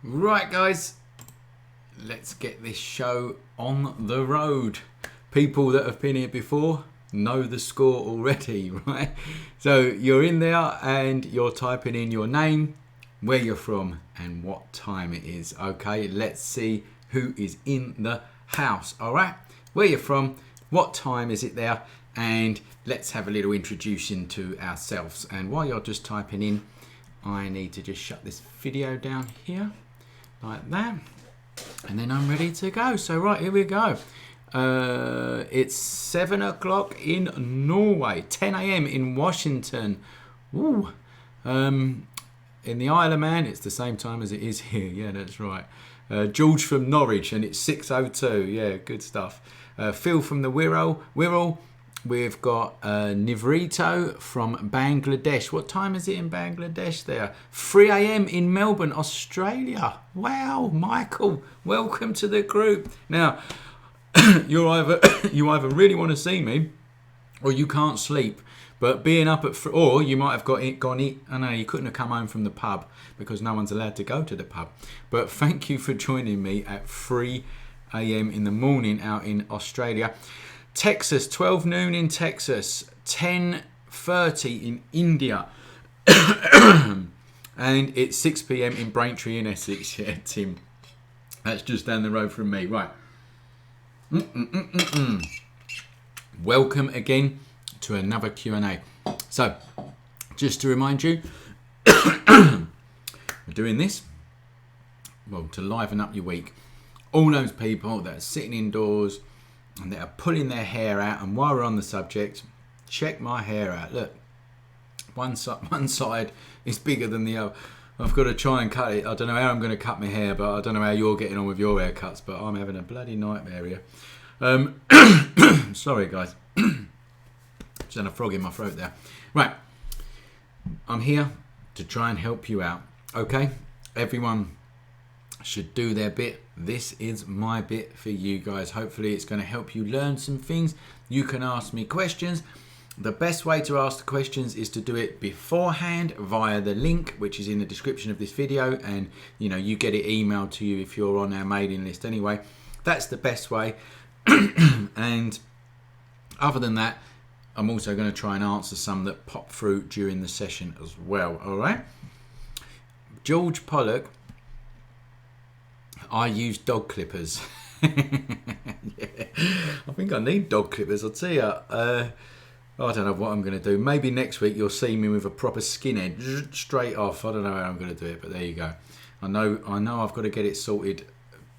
Right guys, let's get this show on the road. People that have been here before know the score already, right? So you're in there and you're typing in your name, where you're from and what time it is. Okay, let's see who is in the house. All right, where you're from, what time is it there, and let's have a little introduction to ourselves. And while you're just typing in, I need to just shut this video down here like that, and then I'm ready to go. So right, here we go. It's 7 o'clock in Norway, 10 a.m. in Washington. Ooh. In the Isle of Man, it's the same time as it is here. Yeah, that's right. George from Norwich, and it's 6:02. Yeah, good stuff. Phil from the Wirral. We've got Nivrito from Bangladesh. What time is it in Bangladesh there? 3 a.m. in Melbourne, Australia. Wow, Michael, welcome to the group. Now, you either really want to see me, or you can't sleep. But being up at, or you might have I know you couldn't have come home from the pub because no one's allowed to go to the pub. But thank you for joining me at 3 a.m. in the morning out in Australia. Texas, 12 noon in Texas, 10:30 in India, and it's 6 p.m. in Braintree in Essex. Yeah, Tim, that's just down the road from me. Right. Welcome again to another Q&A. So, just to remind you, we're doing this, well, to liven up your week. All those people that are sitting indoors and that are pulling their hair out, and while we're on the subject, check my hair out. Look, one side is bigger than the other. I've got to try and cut it. I don't know how I'm going to cut my hair, but I don't know how you're getting on with your haircuts, but I'm having a bloody nightmare here. Sorry, guys. Just had a frog in my throat there. Right. I'm here to try and help you out. Okay? Everyone should do their bit. This is my bit for you guys. Hopefully it's going to help you learn some things. You can ask me questions. The best way to ask the questions is to do it beforehand via the link, which is in the description of this video, and you get it emailed to you if you're on our mailing list anyway. That's the best way. And other than that, I'm also going to try and answer some that pop through during the session as well. All right. George Pollock, I use dog clippers. Yeah, I think I need dog clippers. I'll tell you. I don't know what I'm going to do. Maybe next week you'll see me with a proper skinhead straight off. I don't know how I'm going to do it, but there you go. I know I've got to get it sorted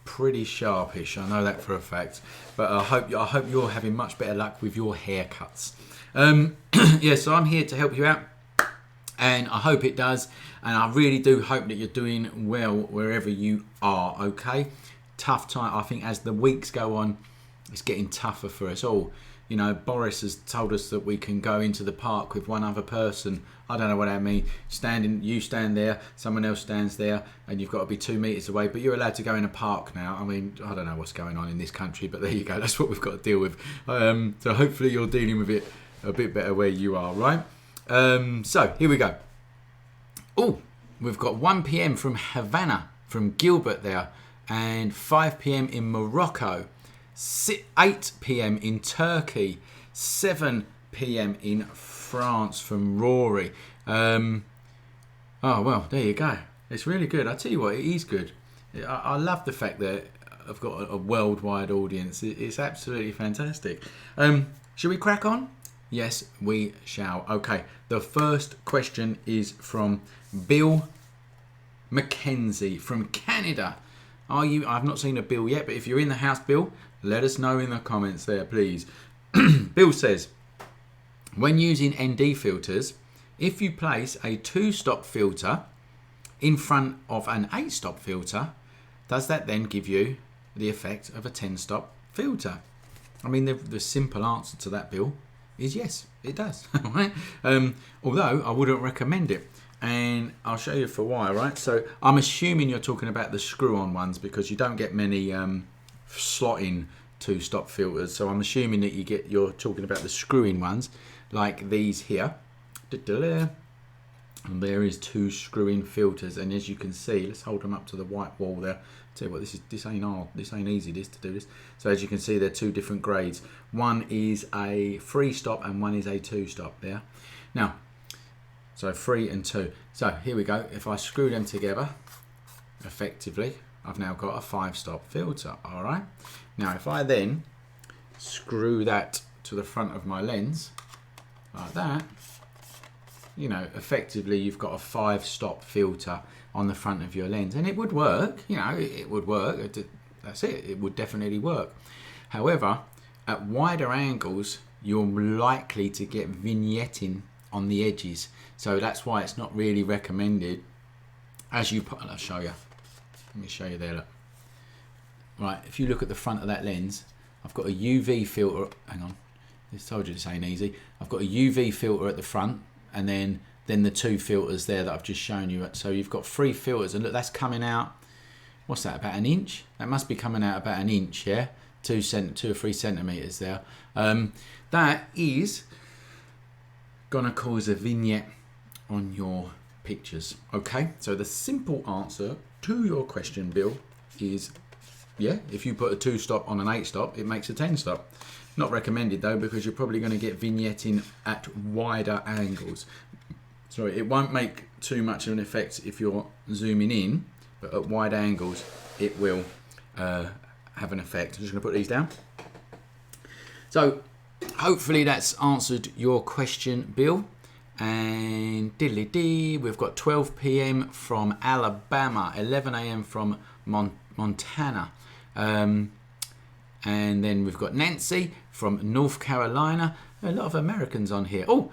pretty sharpish. I know that for a fact. But I hope you're having much better luck with your haircuts. Yeah, so I'm here to help you out, and I hope it does. And I really do hope that you're doing well wherever you are. Okay, tough time. I think as the weeks go on, it's getting tougher for us all. Boris has told us that we can go into the park with one other person. I don't know what that means. You stand there, someone else stands there, and you've got to be 2 meters away. But you're allowed to go in a park now. I mean, I don't know what's going on in this country, but there you go. That's what we've got to deal with. So hopefully you're dealing with it a bit better where you are, right? So here we go. Oh, we've got 1 p.m. from Havana, from Gilbert there, and 5 p.m. in Morocco. 8 p.m. in Turkey, 7 p.m. in France from Rory. Oh, well, there you go. It's really good. I tell you what, it is good. I love the fact that I've got a worldwide audience. It's absolutely fantastic. Shall we crack on? Yes, we shall. Okay, the first question is from Bill Mackenzie from Canada. I've not seen a Bill yet, but if you're in the house, Bill, let us know in the comments there, please. Bill says, when using ND filters, if you place a 2-stop filter in front of an 8-stop filter, does that then give you the effect of a 10-stop filter? I mean, the simple answer to that, Bill, is yes, it does. Right? Although I wouldn't recommend it. And I'll show you for why, right? So I'm assuming you're talking about the screw-on ones, because you don't get many slot-in 2-stop filters. So I'm assuming that you're talking about the screw-in ones, like these here. And there is 2 screw-in filters, and as you can see, let's hold them up to the white wall there. Tell you what, this ain't hard. This ain't easy. To do this. So as you can see, they're 2 different grades. One is a 3-stop, and one is a 2-stop. There. Now. So 3 and 2. So here we go. If I screw them together, effectively, I've now got a 5-stop filter. All right. Now, if I then screw that to the front of my lens, like that, effectively you've got a 5-stop filter on the front of your lens. And it would work, it would work. That's it. It would definitely work. However, at wider angles, you're likely to get vignetting on the edges. So that's why it's not really recommended. As you put, I'll show you. Let me show you there. Look. Right, if you look at the front of that lens, I've got a UV filter. Hang on, I told you this ain't easy. I've got a UV filter at the front, and then the 2 filters there that I've just shown you. So you've got 3 filters, and look, that's coming out. What's that? About 1 inch? That must be coming out about 1 inch. Yeah, 2 or 3 centimeters there. That is gonna cause a vignette on your pictures. Okay, so the simple answer to your question, Bill, is yeah, if you put a 2-stop on an 8-stop, it makes a 10-stop. Not recommended though, because you're probably going to get vignetting at wider angles. So it won't make too much of an effect if you're zooming in, but at wide angles it will have an effect. I'm just going to put these down. So hopefully that's answered your question, Bill. And diddly dee, we've got 12 p.m. from Alabama, 11 a.m. from Montana. And then we've got Nancy from North Carolina. A lot of Americans on here. Oh,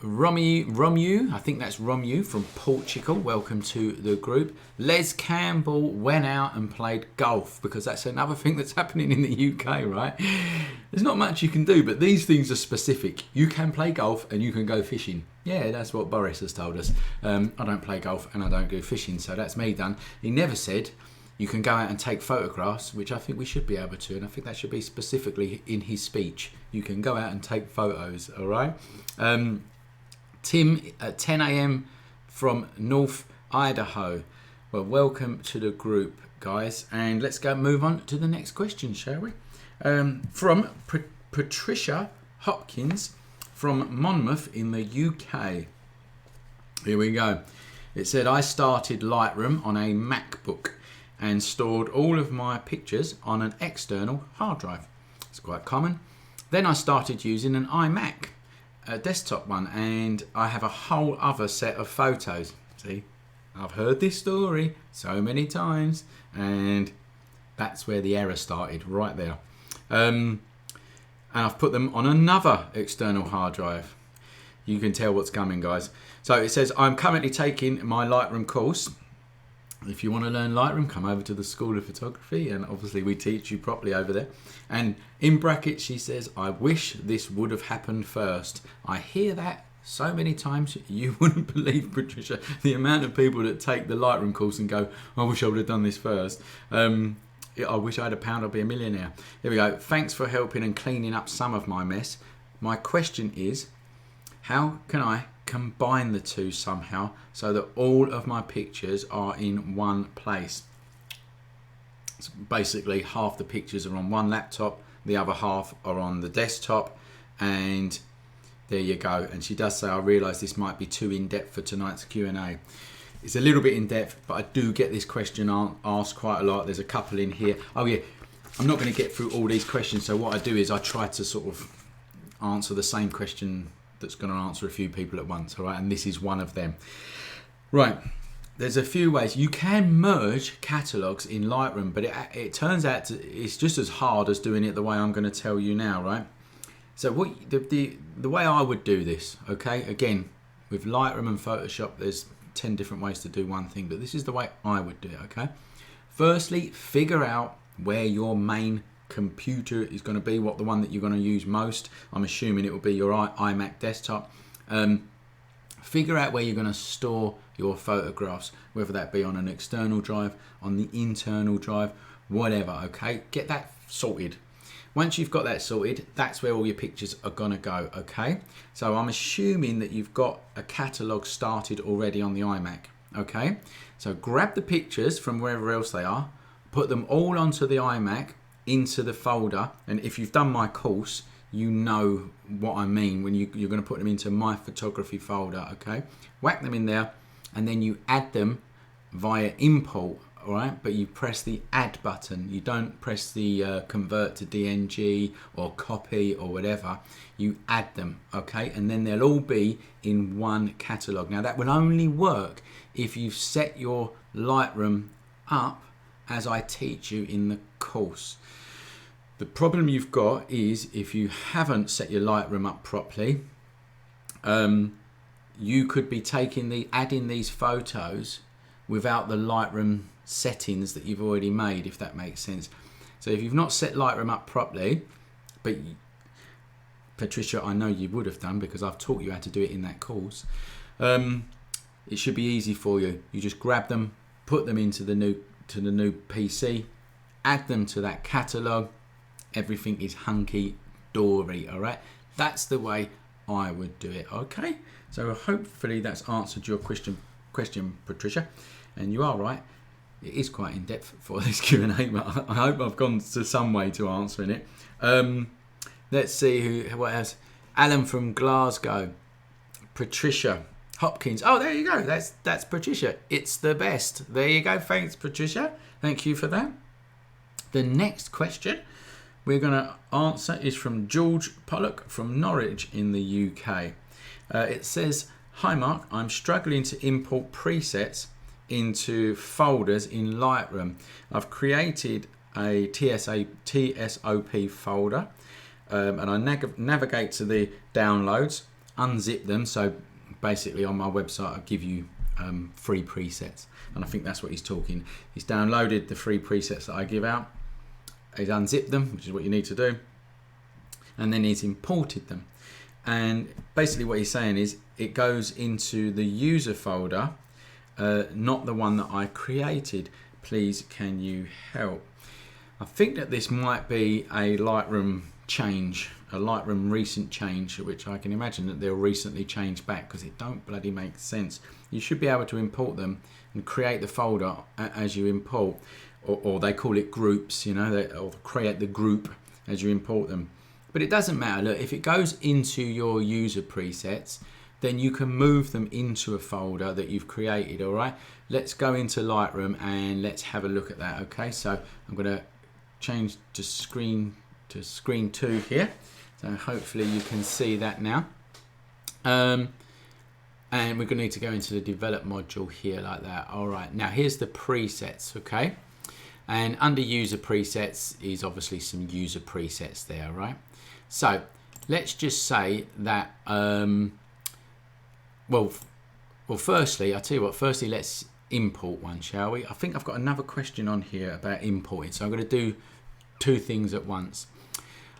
Romu, I think that's Romu from Portugal. Welcome to the group. Les Campbell went out and played golf, because that's another thing that's happening in the UK, right? There's not much you can do, but these things are specific. You can play golf and you can go fishing. Yeah, that's what Boris has told us. I don't play golf and I don't go fishing, so that's me done. He never said you can go out and take photographs, which I think we should be able to, and I think that should be specifically in his speech. You can go out and take photos, all right? Tim at 10 a.m. from North Idaho. Well, welcome to the group, guys. And let's go move on to the next question, shall we? From Patricia Hopkins from Monmouth in the UK. Here we go. It said, I started Lightroom on a MacBook and stored all of my pictures on an external hard drive. It's quite common. Then I started using an iMac, a desktop one, and I have a whole other set of photos. See, I've heard this story so many times, and that's where the error started, right there. And I've put them on another external hard drive. You can tell what's coming, guys. So it says, I'm currently taking my Lightroom course. If you want to learn Lightroom, come over to the School of Photography, and obviously we teach you properly over there. And in brackets she says, I wish this would have happened first. I hear that so many times, you wouldn't believe, Patricia, the amount of people that take the Lightroom course and go, I wish I would have done this first. I wish I had £1, I'd be a millionaire. Here we go. Thanks for helping and cleaning up some of my mess. My question is, how can I combine the two somehow so that all of my pictures are in one place? So basically, half the pictures are on one laptop, the other half are on the desktop, and there you go. And she does say, I realise this might be too in-depth for tonight's Q&A. It's a little bit in-depth, but I do get this question asked quite a lot. There's a couple in here. Oh yeah, I'm not going to get through all these questions, so what I do is I try to sort of answer the same question that's going to answer a few people at once, all right? And this is one of them. Right, there's a few ways. You can merge catalogues in Lightroom, but it turns out it's just as hard as doing it the way I'm going to tell you now, right? So what the way I would do this, okay? Again, with Lightroom and Photoshop, there's 10 different ways to do one thing, but this is the way I would do it, okay? Firstly, figure out where your main computer is going to be, what the one that you're going to use most. I'm assuming it will be your iMac desktop. Figure out where you're going to store your photographs, whether that be on an external drive, on the internal drive, whatever, okay? Get that sorted. Once you've got that sorted, that's where all your pictures are going to go, okay? So I'm assuming that you've got a catalogue started already on the iMac, okay? So grab the pictures from wherever else they are, put them all onto the iMac, into the folder, and if you've done my course, you know what I mean when you're going to put them into my photography folder, okay? Whack them in there, and then you add them via import, all right? But you press the add button. You don't press the convert to DNG or copy or whatever. You add them, okay? And then they'll all be in one catalogue. Now that will only work if you've set your Lightroom up as I teach you in the course. The problem you've got is if you haven't set your Lightroom up properly, you could be adding these photos without the Lightroom settings that you've already made, if that makes sense. So if you've not set Lightroom up properly, but Patricia, I know you would have done because I've taught you how to do it in that course, it should be easy for you. You just grab them, put them into the new PC, add them to that catalogue. Everything is hunky-dory, all right? That's the way I would do it, okay? So hopefully that's answered your question, Patricia. And you are right, it is quite in-depth for this Q&A, but I hope I've gone to some way to answering it. Let's see what else. Alan from Glasgow. Patricia Hopkins. Oh, there you go. That's Patricia. It's the best. There you go. Thanks, Patricia. Thank you for that. The next question we're going to answer is from George Pollock from Norwich in the UK. It says, "Hi Mark, I'm struggling to import presets into folders in Lightroom. I've created a TSOP folder and I navigate to the downloads, unzip them." So basically on my website I give you free presets, and I think that's what he's talking. He's downloaded the free presets that I give out, he's unzipped them, which is what you need to do, and then he's imported them. And basically what he's saying is it goes into the user folder, not the one that I created. Please can you help? I think that this might be a Lightroom change, a Lightroom recent change, which I can imagine that they'll recently change back, because it don't bloody make sense. You should be able to import them and create the folder as you import, or they call it groups, you know, or create the group as you import them. But it doesn't matter. Look, if it goes into your user presets, then you can move them into a folder that you've created. All right, let's go into Lightroom and let's have a look at that. Okay, so I'm going to change to screen 2 here, so hopefully you can see that now. And we're going to need to go into the develop module here like that. All right, now here's the presets. Okay, and under user presets is obviously some user presets there, right? So let's just say that well firstly, I'll tell you what, firstly let's import one, shall we? I think I've got another question on here about importing, so I'm going to do two things at once.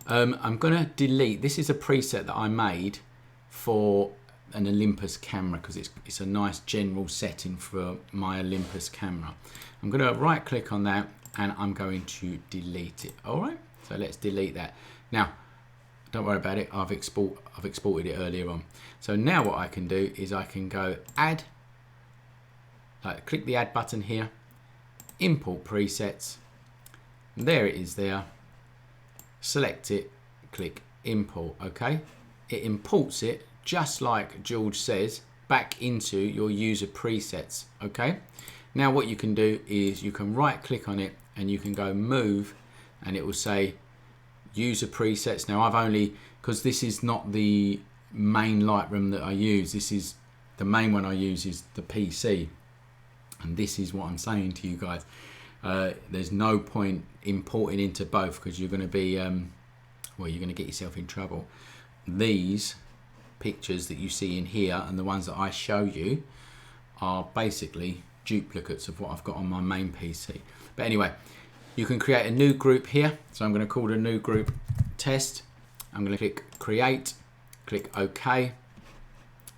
I'm going to delete, this is a preset that I made for an Olympus camera, because it's a nice general setting for my Olympus camera. I'm going to right click on that and I'm going to delete it. All right, so let's delete that. Now don't worry about it, I've exported it earlier on. So now what I can do is I can go add, like click the add button here, import presets, there it is there, select it, click import. Okay, it imports it just like George says back into your user presets. Okay, now what you can do is you can right click on it and you can go move, and it will say user presets. Now I've only, because this is not the main Lightroom that I use, this is the main one I use is the PC, and this is what I'm saying to you guys. There's no point importing into both, because you're going to be well, you're going to get yourself in trouble. These pictures that you see in here and the ones that I show you are basically duplicates of what I've got on my main PC. But anyway, you can create a new group here, so I'm going to call the new group test. I'm going to click create, click OK,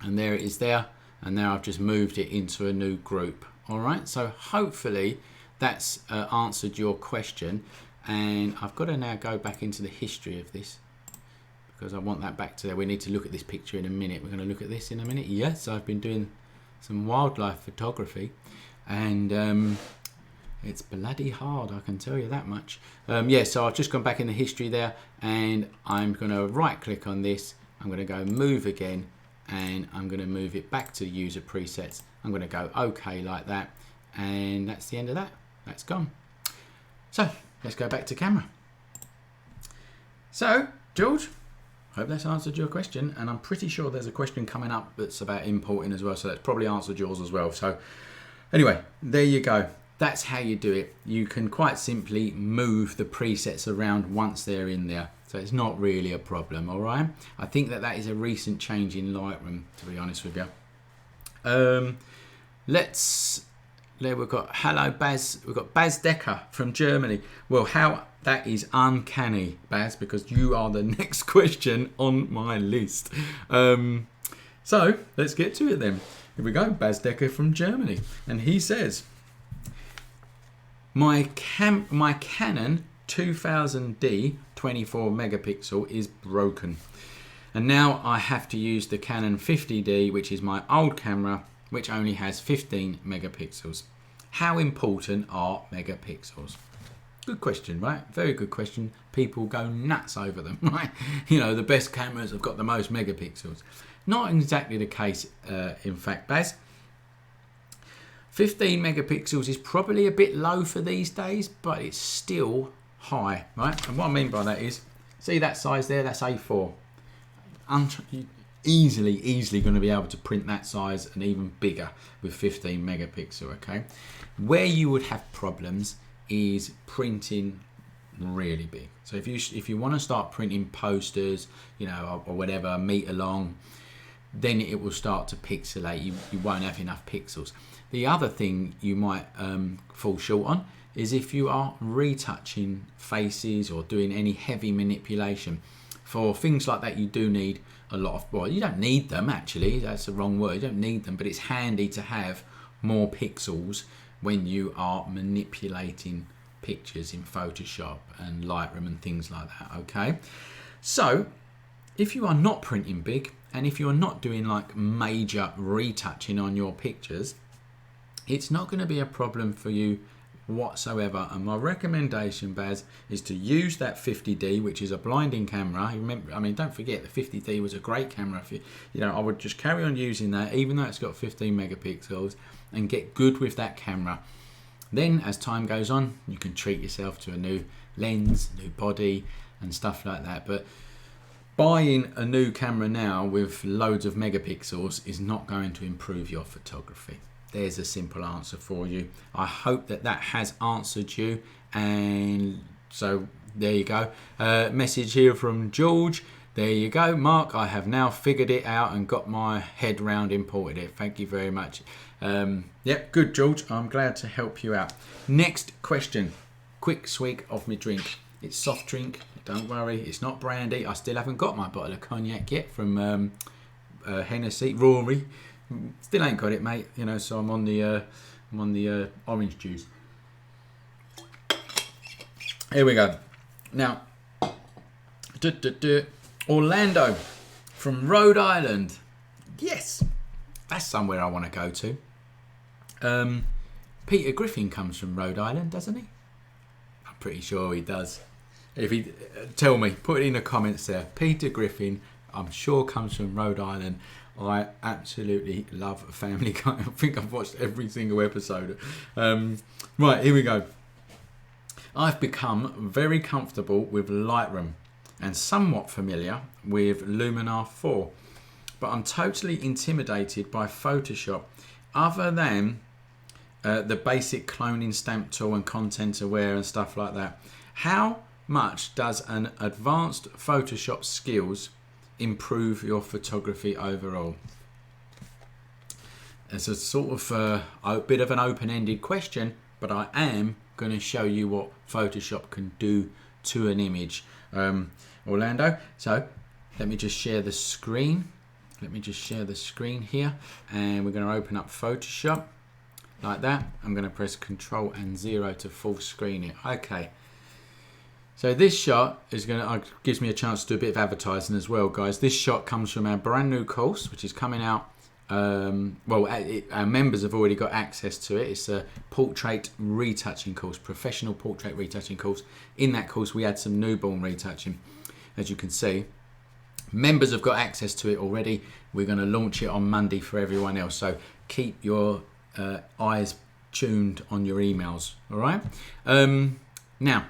and there it is there, and now I've just moved it into a new group. All right, so hopefully that's answered your question, and I've got to now go back into the history of this, because I want that back to there. We need to look at this picture in a minute. We're going to look at this in a minute. Yes, I've been doing some wildlife photography, and it's bloody hard, I can tell you that much. Yeah, so I've just gone back in the history there, and I'm going to right click on this. I'm going to go move again, and I'm going to move it back to user presets. I'm going to go OK like that, and that's the end of that. That's gone. So let's go back to camera. So George, hope that's answered your question, and I'm pretty sure there's a question coming up that's about importing as well, so that's probably answered yours as well. So anyway, there you go. That's how you do it. You can quite simply move the presets around once they're in there, so it's not really a problem. All right, I think that is a recent change in Lightroom, to be honest with you. There we've got hello Baz, we've got Baz Decker from Germany. Well, how that is uncanny, Baz, because you are the next question on my list. So let's get to it then. Here we go, Baz Decker from Germany, and he says, my Canon 2000D 24 megapixel is broken, and now I have to use the Canon 50D, which is my old camera, which only has 15 megapixels. How important are megapixels? Good question, right? Very good question. People go nuts over them, right? You know, the best cameras have got the most megapixels. Not exactly the case, in fact, Baz. 15 megapixels is probably a bit low for these days, but it's still high, right? And what I mean by that is, see that size there, that's A4. Easily going to be able to print that size and even bigger with 15 megapixel, okay? Where you would have problems is printing really big. So if you want to start printing posters, you know, or whatever, a meter long, then it will start to pixelate. You won't have enough pixels. The other thing you might fall short on is if you are retouching faces or doing any heavy manipulation. For things like that, you do need a lot of, well, you don't need them actually, that's the wrong word, you don't need them, but it's handy to have more pixels when you are manipulating pictures in Photoshop and Lightroom and things like that, okay? So if you are not printing big and if you're not doing like major retouching on your pictures, it's not going to be a problem for you whatsoever. And my recommendation, Baz, is to use that 50D, which is a blinding camera. Remember, I mean, don't forget the 50D was a great camera. If you know, I would just carry on using that, even though it's got 15 megapixels, and get good with that camera. Then, as time goes on, you can treat yourself to a new lens, new body, and stuff like that. But buying a new camera now with loads of megapixels is not going to improve your photography. There's a simple answer for you. I hope that has answered you. And so there you go. Message here from George. There you go, Mark. I have now figured it out and got my head round imported it. Thank you very much. Yep, good, George. I'm glad to help you out. Next question. Quick swig of my drink. It's soft drink. Don't worry, it's not brandy. I still haven't got my bottle of cognac yet from Hennessy, Rory. Still ain't got it, mate. You know, so I'm on the orange juice. Here we go. Now, Orlando from Rhode Island. Yes, that's somewhere I want to go to. Peter Griffin comes from Rhode Island, doesn't he? I'm pretty sure he does. If he tell me, put it in the comments there. Peter Griffin, I'm sure, comes from Rhode Island. I absolutely love Family Guy. I think I've watched every single episode. Right, here we go. I've become very comfortable with Lightroom and somewhat familiar with Luminar 4, but I'm totally intimidated by Photoshop. Other than the basic cloning stamp tool and content aware and stuff like that, how much does an advanced Photoshop skills improve your photography overall? It's a sort of a bit of an open-ended question, but I am going to show you what Photoshop can do to an image, Orlando. So let me just share the screen. Let me just share the screen here, and we're going to open up Photoshop like that. I'm going to press Control and 0 to full screen it. Okay. So this shot is gives me a chance to do a bit of advertising as well, guys. This shot comes from our brand new course, which is coming out. Our members have already got access to it. It's a portrait retouching course, professional portrait retouching course. In that course, we had some newborn retouching, as you can see. Members have got access to it already. We're going to launch it on Monday for everyone else. So keep your eyes tuned on your emails. All right. Now.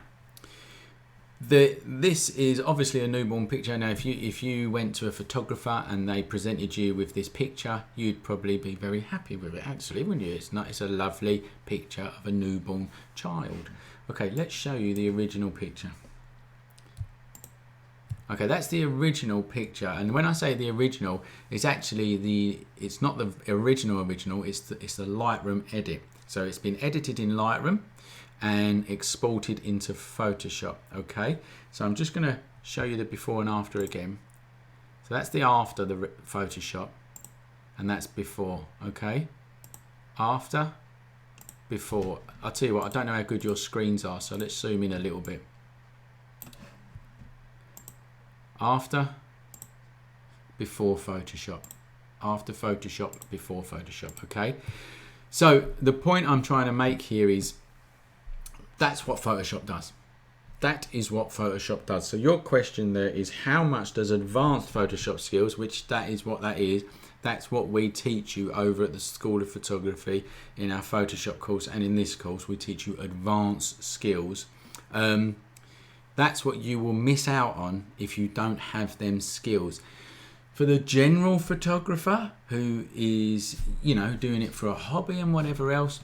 This is obviously a newborn picture. Now, if you went to a photographer and they presented you with this picture, you'd probably be very happy with it, actually, wouldn't you? It's a lovely picture of a newborn child. Okay, let's show you the original picture. Okay, that's the original picture, and when I say the original, it's actually it's not the original. It's the Lightroom edit. So it's been edited in Lightroom and exported into Photoshop. Okay, so I'm just going to show you the before and after again. So that's the after the Photoshop, and that's before. Okay, after, before. I'll tell you what, I don't know how good your screens are, so let's zoom in a little bit. After, before Photoshop. After Photoshop, before Photoshop. Okay, so the point I'm trying to make here is that's what Photoshop does. That is what Photoshop does. So your question there is, how much does advanced Photoshop skills, which that is what that is, that's what we teach you over at the School of Photography in our Photoshop course, and in this course we teach you advanced skills. That's what you will miss out on if you don't have them skills. For the general photographer who is, you know, doing it for a hobby and whatever else,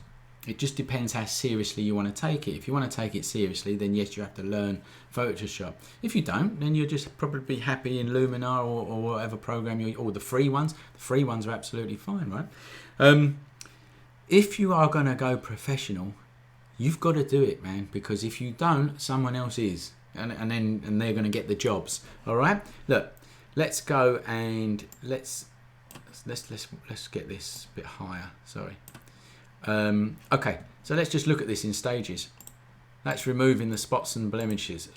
it just depends how seriously you want to take it. If you want to take it seriously, then yes, you have to learn Photoshop. If you don't, then you'll just probably be happy in Luminar or whatever program or the free ones. The free ones are absolutely fine, right? If you are going to go professional, you've got to do it, man, because if you don't, someone else is, and they're going to get the jobs. All right, look, let's go and let's get this a bit higher. Sorry. Okay, so let's just look at this in stages. That's removing the spots and blemishes.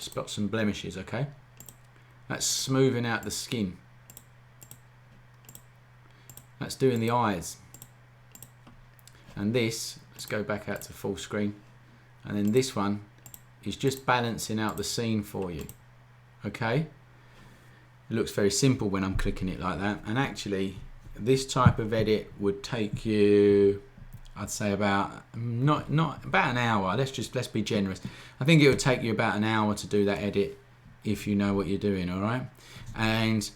Okay, that's smoothing out the skin. That's doing the eyes. And this, let's go back out to full screen. And then this one is just balancing out the scene for you. Okay? It looks very simple when I'm clicking it like that. And actually, this type of edit would take you, I'd say about not about an hour. Let's be generous. I think it would take you about an hour to do that edit if you know what you're doing, all right? And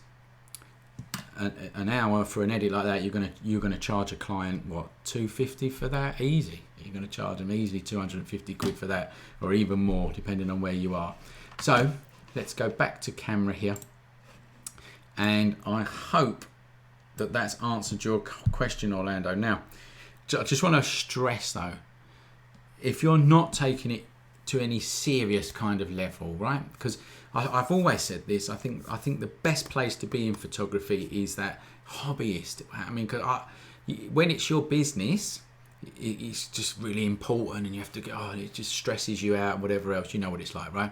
an hour for an edit like that, you're gonna charge a client what, $250 for that? Easy. You're gonna charge them easily 250 quid for that, or even more depending on where you are. So let's go back to camera here, and I hope that that's answered your question, Orlando. Now, I just want to stress though, if you're not taking it to any serious kind of level, right? Because I've always said this. I think the best place to be in photography is that hobbyist. I mean, when it's your business, it's just really important, and you have to go. Oh, it just stresses you out. Whatever else, you know what it's like, right?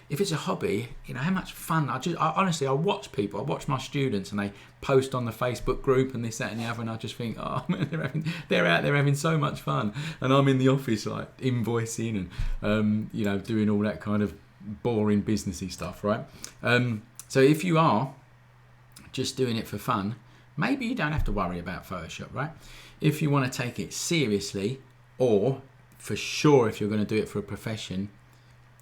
If it's a hobby, you know how much fun. Honestly, I watch people. I watch my students, and they post on the Facebook group and this, that, and the other, and I just think, oh man, they're out there having so much fun, and I'm in the office like invoicing and you know, doing all that kind of boring businessy stuff, right? So if you are just doing it for fun, maybe you don't have to worry about Photoshop, right? If you want to take it seriously, or for sure if you're going to do it for a profession,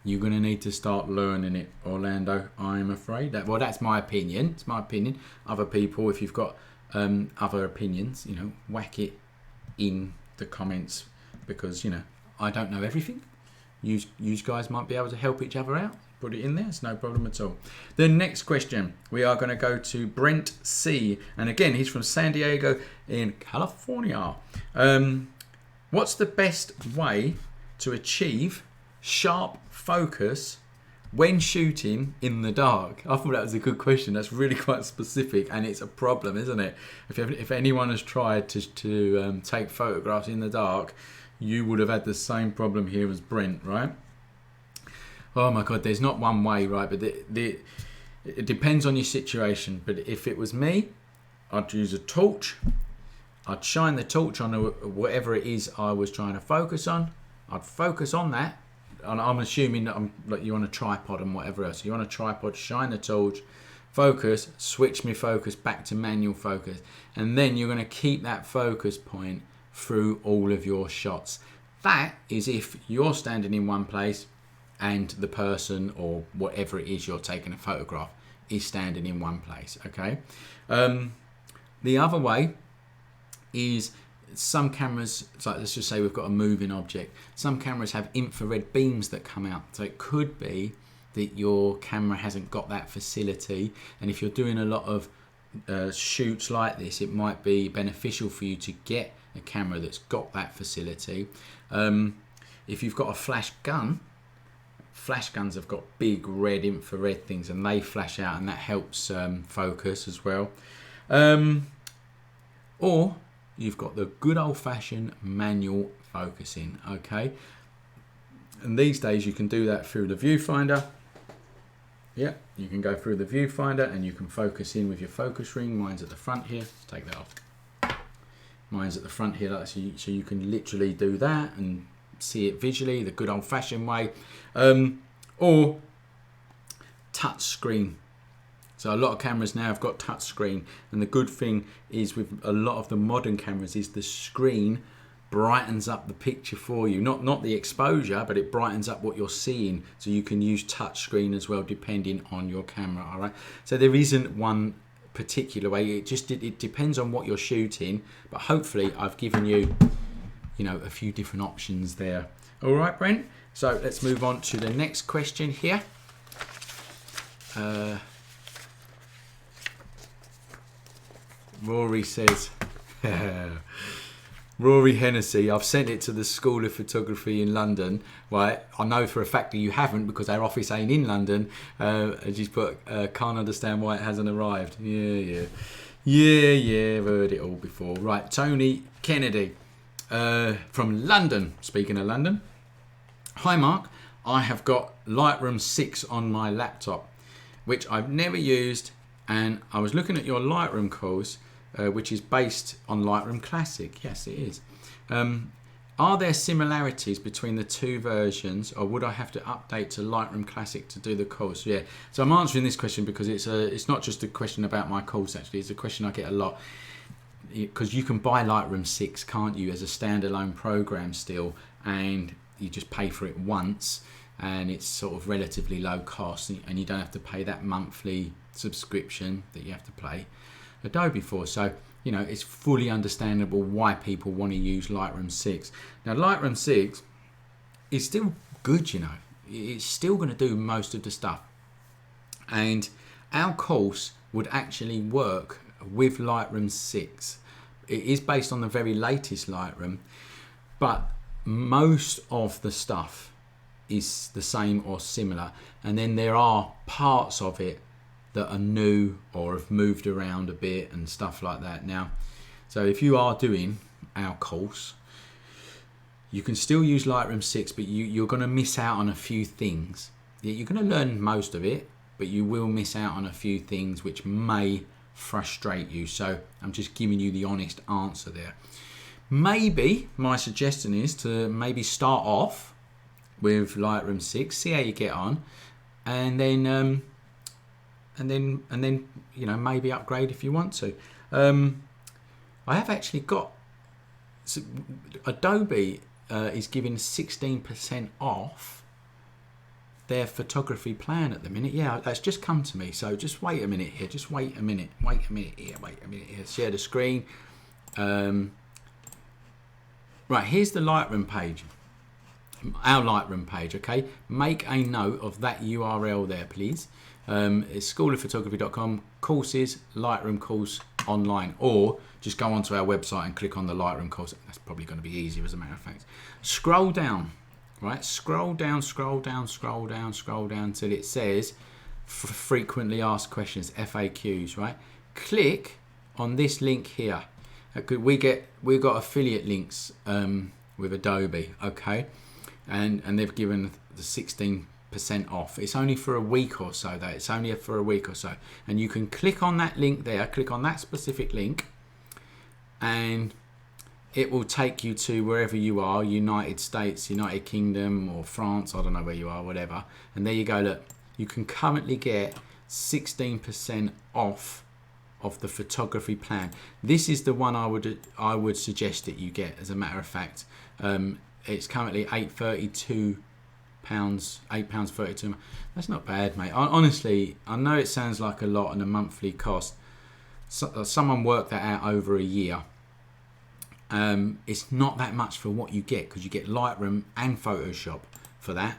you're going to need to start learning it, Orlando, I'm afraid. Well, that's my opinion. It's my opinion. Other people, if you've got other opinions, you know, whack it in the comments, because, you know, I don't know everything. You guys might be able to help each other out. Put it in there. It's no problem at all. The next question, we are going to go to Brent C. And again, he's from San Diego in California. What's the best way to achieve sharp focus when shooting in the dark? I thought that was a good question. That's really quite specific, and it's a problem, isn't it? If anyone has tried to take photographs in the dark, you would have had the same problem here as Brent, right? Oh my God, there's not one way, right? But it depends on your situation. But if it was me, I'd use a torch. I'd shine the torch on whatever it is I was trying to focus on. I'd focus on that. And I'm assuming that you're on a tripod and whatever else. You're on a tripod, shine the torch, focus, switch my focus back to manual focus. And then you're going to keep that focus point through all of your shots. That is if you're standing in one place and the person or whatever it is you're taking a photograph is standing in one place, okay? The other way is some cameras, like let's just say we've got a moving object. Some cameras have infrared beams that come out. So it could be that your camera hasn't got that facility. And if you're doing a lot of shoots like this, it might be beneficial for you to get a camera that's got that facility. If you've got a flash gun, flash guns have got big red infrared things and they flash out, and that helps focus as well. Or you've got the good old-fashioned manual focusing, okay? And these days you can do that through the viewfinder. Yeah, you can go through the viewfinder and you can focus in with your focus ring. Mine's at the front here. Let's take that off. Mine's at the front here, so you can literally do that and see it visually, the good old-fashioned way. Or touch screen. So a lot of cameras now have got touch screen, and the good thing is with a lot of the modern cameras is the screen brightens up the picture for you. Not the exposure, but it brightens up what you're seeing, so you can use touchscreen as well depending on your camera. All right, so there isn't one particular way. It depends on what you're shooting, but hopefully I've given you, a few different options there. All right, Brent, so let's move on to the next question here. Rory says, Rory Hennessy, I've sent it to the School of Photography in London. Right, I know for a fact that you haven't, because our office ain't in London. And she's put, can't understand why it hasn't arrived. Yeah, I've heard it all before. Right, Tony Kennedy from London. Speaking of London, hi Mark, I have got Lightroom 6 on my laptop, which I've never used, and I was looking at your Lightroom course, which is based on Lightroom Classic. Yes, it is. Are there similarities between the two versions, or would I have to update to Lightroom Classic to do the course? Yeah, so I'm answering this question because it's not just a question about my course, actually. It's a question I get a lot, because you can buy Lightroom 6, can't you, as a standalone program still, and you just pay for it once, and it's sort of relatively low cost, and you don't have to pay that monthly subscription that you have to pay Adobe for. So it's fully understandable why people want to use Lightroom 6. Now Lightroom 6 is still good, it's still going to do most of the stuff, and our course would actually work with Lightroom 6. It is based on the very latest Lightroom, but most of the stuff is the same or similar, and then there are parts of it that are new or have moved around a bit and stuff like that. Now, so if you are doing our course, you can still use Lightroom 6, but you're going to miss out on a few things. You're going to learn most of it, but you will miss out on a few things which may frustrate you. So I'm just giving you the honest answer there. Maybe my suggestion is to maybe start off with Lightroom 6, see how you get on, and then maybe upgrade if you want to. I have actually got Adobe is giving 16% off their photography plan at the minute. Yeah, that's just come to me. So just wait a minute here. Wait a minute here. Share the screen. Right, here's the Lightroom page. Our Lightroom page, okay? Make a note of that URL there, please. It's schoolofphotography.com, courses, Lightroom course online, or just go onto our website and click on the Lightroom course. That's probably going to be easier, as a matter of fact. Scroll down, right? Scroll down till it says frequently asked questions, FAQs, right? Click on this link here. We've got affiliate links with Adobe, okay, and they've given the 16% off. It's only for a week or so, though. It's only for a week or so, and you can click on that link there. Click on that specific link, and it will take you to wherever you are, United States, United Kingdom, or France. I don't know where you are, whatever. And there you go. Look, you can currently get 16% off of the photography plan. This is the one I would suggest that you get. As a matter of fact, it's currently £8.32. £8.32. That's not bad, mate. Honestly, I know it sounds like a lot and a monthly cost. Someone worked that out over a year. It's not that much for what you get, because you get Lightroom and Photoshop for that.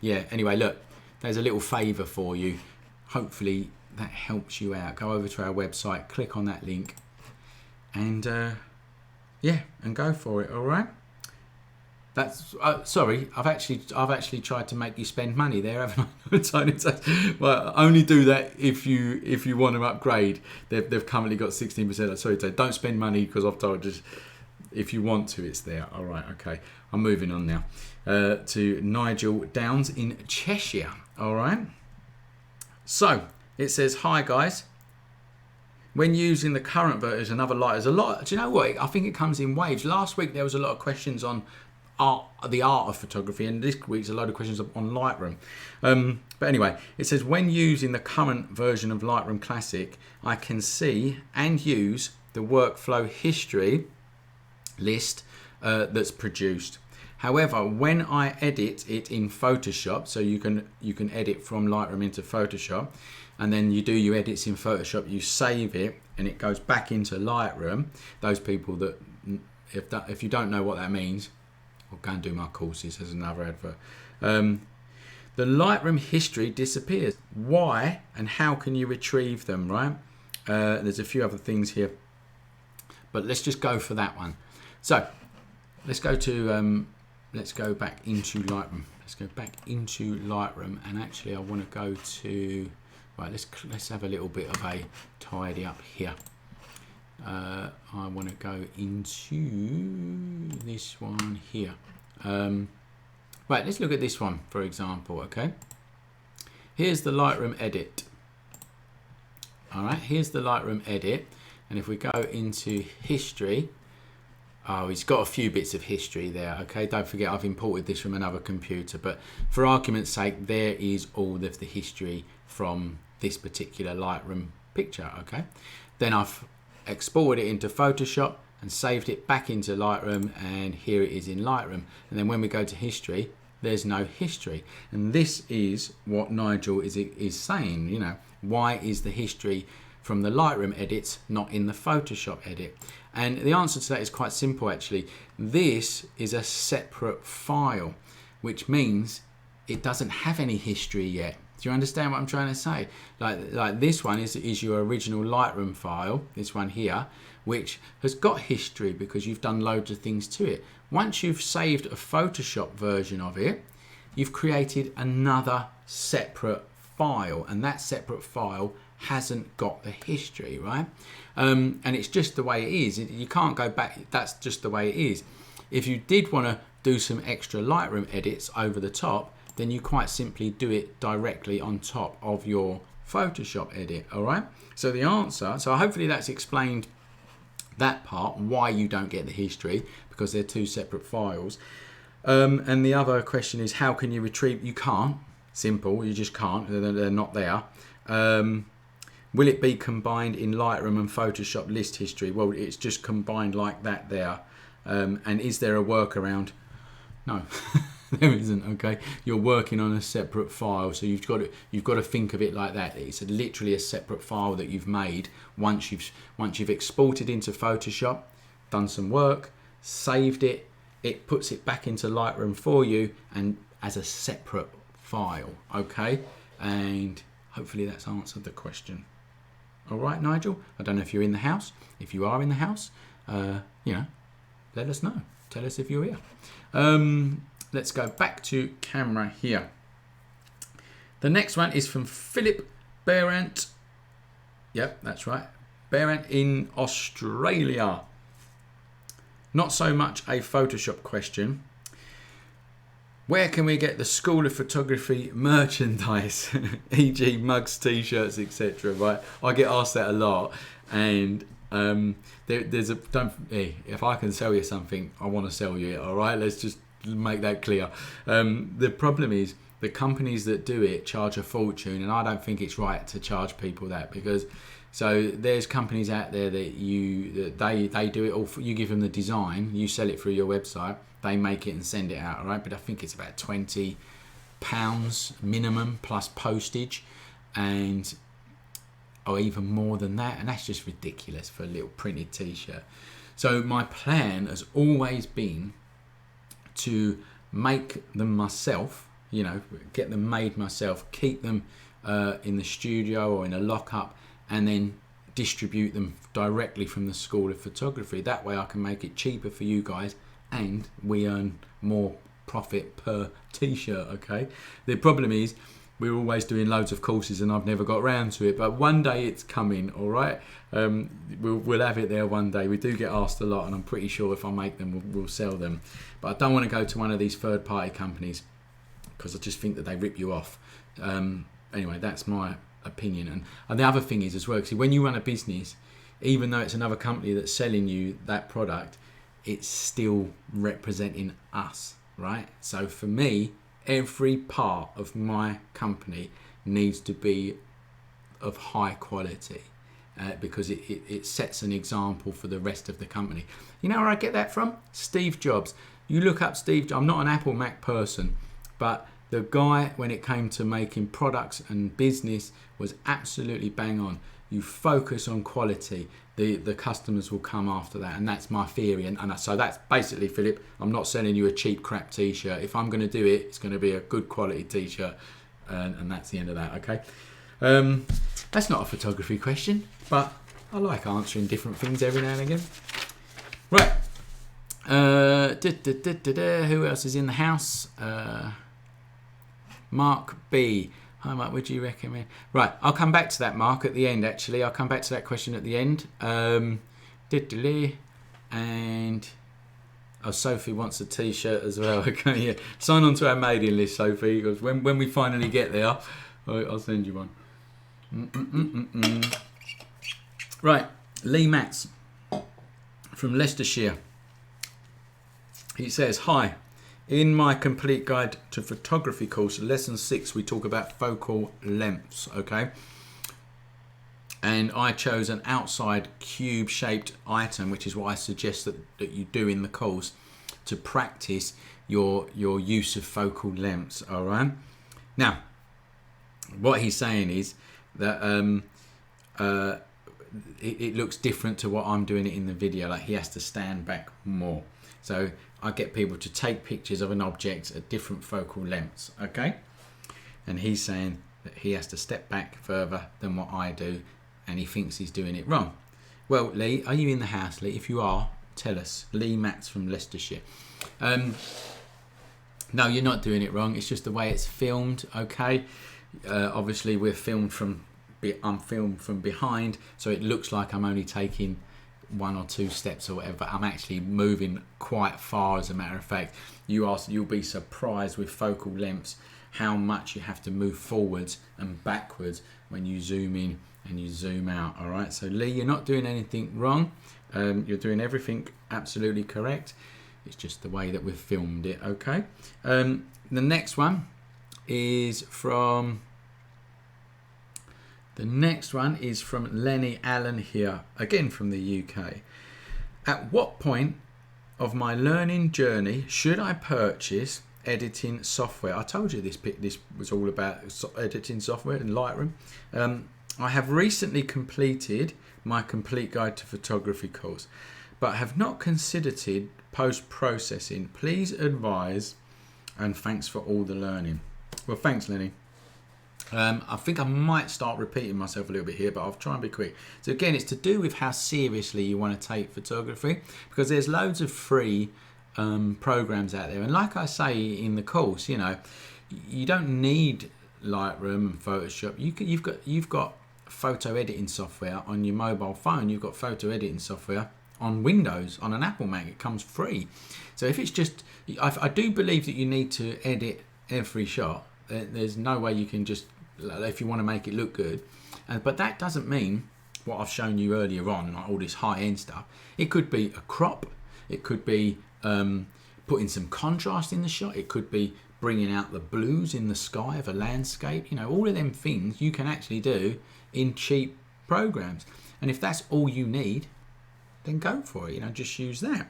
Yeah. Anyway, look, there's a little favour for you. Hopefully that helps you out. Go over to our website, click on that link, and and go for it. All right. That's sorry. I've actually tried to make you spend money there, haven't I? Well, only do that if you want to upgrade. They've currently got 16%. Sorry, don't spend money, because I've told you if you want to, it's there. All right, okay. I'm moving on now to Nigel Downs in Cheshire. All right. So it says, hi guys. When using the current version of Lightroom, a lot. Do you know what? I think it comes in waves. Last week there was a lot of questions on the art of photography, and this week's a load of questions on Lightroom. But anyway, it says, when using the current version of Lightroom Classic, I can see and use the workflow history list that's produced. However, when I edit it in Photoshop, so you can edit from Lightroom into Photoshop, and then you do your edits in Photoshop, you save it, and it goes back into Lightroom. Those people that, if you don't know what that means, I'll go and do my courses as another advert. The Lightroom history disappears. Why and how can you retrieve them, right? There's a few other things here, but let's just go for that one. So let's go back into Lightroom. Let's go back into Lightroom, and actually I want to go to, right, let's have a little bit of a tidy up here. I want to go into this one here. Right, let's look at this one, for example, okay? Here's the Lightroom edit. All right, here's the Lightroom edit. And if we go into history, oh, it's got a few bits of history there, okay? Don't forget, I've imported this from another computer, but for argument's sake, there is all of the history from this particular Lightroom picture, okay? Then I've exported it into Photoshop and saved it back into Lightroom, and here it is in Lightroom. And then when we go to history, there's no history. And this is what Nigel is saying, you know, why is the history from the Lightroom edits not in the Photoshop edit? And the answer to that is quite simple, actually. This is a separate file, which means it doesn't have any history yet. Do you understand what I'm trying to say? Like this one is your original Lightroom file, this one here, which has got history because you've done loads of things to it. Once you've saved a Photoshop version of it, you've created another separate file, and that separate file hasn't got the history, right? And it's just the way it is. You can't go back. That's just the way it is. If you did want to do some extra Lightroom edits over the top, then you quite simply do it directly on top of your Photoshop edit, all right? So the answer, so hopefully that's explained that part, why you don't get the history, because they're two separate files. And the other question is, how can you retrieve? You can't. Simple, you just can't. They're not there. Will it be combined in Lightroom and Photoshop list history? Well, it's just combined like that there. And is there a workaround? No, there isn't. Okay, you're working on a separate file, so you've got to think of it like that. It's literally a separate file that you've made once you've exported into Photoshop, done some work, saved it. It puts it back into Lightroom for you and as a separate file. Okay, and hopefully that's answered the question. All right, Nigel. I don't know if you're in the house. If you are in the house, you know, let us know. Tell us if you're here. Let's go back to camera here. The next one is from Philip Berant. Yep, that's right. Berant in Australia. Not so much a Photoshop question. Where can we get the School of Photography merchandise, e.g. mugs, t-shirts, etc.? Right, I get asked that a lot, and if I can sell you something, I want to sell you it. All right, let's just make that clear. The problem is the companies that do it charge a fortune, and I don't think it's right to charge people that, because so there's companies out there that they do it all. You give them the design, you sell it through your website, they make it and send it out. All right, but I think it's about £20 minimum plus postage, and or even more than that, and that's just ridiculous for a little printed t-shirt. So my plan has always been to make them myself, you know, get them made myself, keep them in the studio or in a lockup, and then distribute them directly from the School of Photography. That way I can make it cheaper for you guys, and we earn more profit per t-shirt. Okay, the problem is we're always doing loads of courses and I've never got around to it, but one day it's coming. All right, we'll have it there one day. We do get asked a lot, and I'm pretty sure if I make them, we'll sell them. But I don't want to go to one of these third-party companies because I just think that they rip you off. Anyway, that's my opinion. And the other thing is as well, see, when you run a business, even though it's another company that's selling you that product, it's still representing us, right? So for me, every part of my company needs to be of high quality. because it sets an example for the rest of the company. You know where I get that from? Steve Jobs. You look up Steve Jobs. I'm not an Apple Mac person, but the guy, when it came to making products and business, was absolutely bang on. You focus on quality, the customers will come after that, and that's my theory. And so that's basically, Philip, I'm not selling you a cheap crap t-shirt. If I'm going to do it, it's going to be a good quality t-shirt, and that's the end of that. Okay, that's not a photography question, but I like answering different things every now and again. Right, who else is in the house? Mark B. Hi Mark, would you recommend? Right, I'll come back to that, Mark, at the end. Actually, I'll come back to that question at the end. And Sophie wants a t-shirt as well. Okay, yeah. Sign on to our mailing list, Sophie, because when we finally get there, I'll send you one. Right, Lee Matz from Leicestershire. He says, hi. In my complete guide to photography course, lesson 6, we talk about focal lengths, okay? And I chose an outside cube-shaped item, which is what I suggest that you do in the course to practice your use of focal lengths, all right? Now, what he's saying is that it looks different to what I'm doing it in the video. Like, he has to stand back more. So I get people to take pictures of an object at different focal lengths, okay? And he's saying that he has to step back further than what I do, and he thinks he's doing it wrong. Well, Lee, are you in the house, Lee? If you are, tell us. Lee Matz from Leicestershire. No, you're not doing it wrong. It's just the way it's filmed, okay? Obviously, I'm filmed from behind, so it looks like I'm only taking 1 or 2 steps or whatever. I'm actually moving quite far, as a matter of fact. You'll be surprised with focal lengths how much you have to move forwards and backwards when you zoom in and you zoom out. All right, so Lee, you're not doing anything wrong. You're doing everything absolutely correct. It's just the way that we've filmed it. Okay. The next one is from Lenny Allen here, again from the UK. At what point of my learning journey should I purchase editing software? I told you this was all about editing software in Lightroom. I have recently completed my complete guide to photography course, but have not considered post-processing. Please advise, and thanks for all the learning. Well, thanks, Lenny. I think I might start repeating myself a little bit here, but I'll try and be quick. So again, it's to do with how seriously you want to take photography, because there's loads of free programs out there. And like I say in the course, you know, you don't need Lightroom and Photoshop. You've got photo editing software on your mobile phone. You've got photo editing software on Windows, on an Apple Mac. It comes free. So if it's just, I do believe that you need to edit every shot. There's no way you can just, if you want to make it look good. But that doesn't mean what I've shown you earlier on, like all this high-end stuff. It could be a crop. It could be putting some contrast in the shot. It could be bringing out the blues in the sky of a landscape. You know, all of them things you can actually do in cheap programs. And if that's all you need, then go for it. You know, just use that.